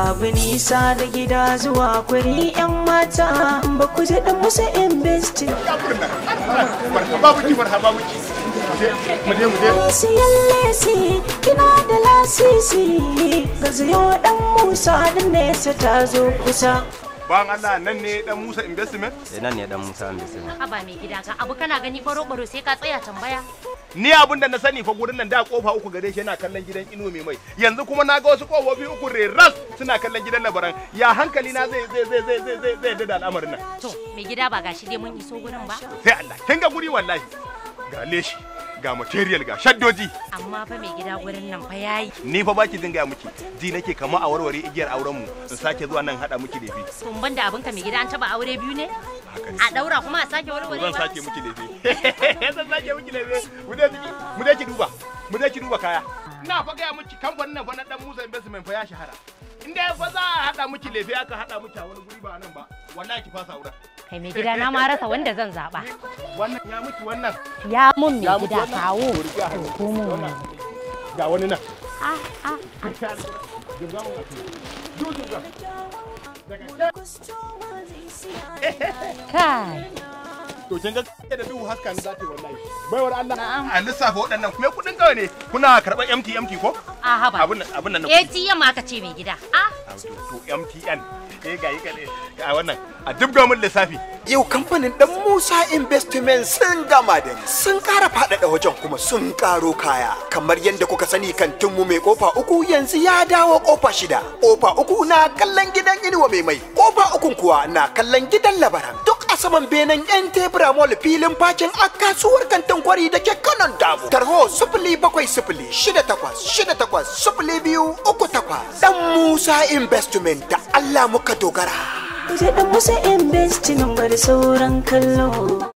babu nisa da gida zuwa kwari yan mata ba ku ji dan musu investing siyan lesi kina da lasisi ga ziyo dan Musa din nesa ta zo kusa. Ban Allah nan ne dan Musa investment? Nan ne dan Musa investment. Aba mai gida ka abu kana gani baro sai ka tsaya tambaya. Ni abin da na sani fa gurin nan da kofa uku gare shi yana kallon gidan Ino mai mai. Yanzu kuma na ga wasu kofofi uku reras suna kallon gidan Labaran. Ya hankali na zai da al'amarin nan. To mai gida ba gashi dai mun iso gurin ba? Sai Allah kin ga guri wallahi. Ga leshi ga material ga shaddoji. Amma fa mai gida gurin nan fa yayi. Ni fa baki dinga miki. Ji nake kamar a warware igiyar auren mu in sake zuwa nan hada miki lefi. To ban da abin ka mai gida an taba aure biyu ne? A daura kuma a sake warware ba. Zan sake miki lefi. Zan sake miki lefi. Mu dai ki duba kaya. Ina fa ga miki kamfanin nan fa na dan Musa investment fa ya shahara. Inda fa za a hada miki lefi aka hada miki a wani guri ba nan ba. Wallahi ki fasa auren. Kai mai gida na ma rasa wanda zan zaba. Wannan ya miki wannan. Ya mun mai gida kawo. Ga wani nan. Kai. To kin ga da duhu haska ni zata wallahi. Baiwar Allah. A lissafa waɗannan me kudin kawai ne? Kuna karɓar MT ko? A haba. Abin nan. ATM aka ce mai gida. To MTN. Ga yi kaɗai. A wannan a dubga min lissafi. Yau kamfanin dan Musa Investment sun gama da ni. Sun ƙara faɗaɗa wajen kuma sun ƙaro kaya. Kamar yadda kuka sani kantinmu mai kofa uku yanzu ya dawo kofa 6. Kofa uku na kallon gidan Inuwa mai mai. Kofa ukun kuwa na kallon gidan Labaran. Duk a saman benen yan tebura mall filin fakin a kasuwar kantin kwari da ke kanan damu. Tarho 0706860238. Dan Musa Investment da Allah muka dogara. Ku ji dan musu investing bar sauran kallo.